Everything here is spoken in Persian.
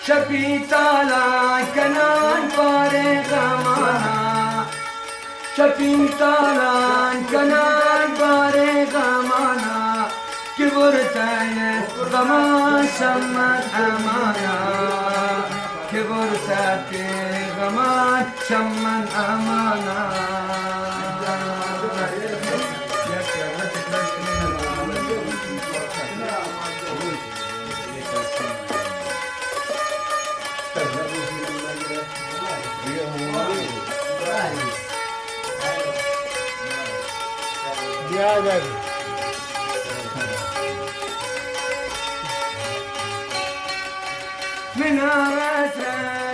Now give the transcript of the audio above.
شبی تالا کنان پاره غمانا شبی تالا کنان پاره غمانا که برتای غمان شمن امانا که برتای غمان شمن امانا من رأسه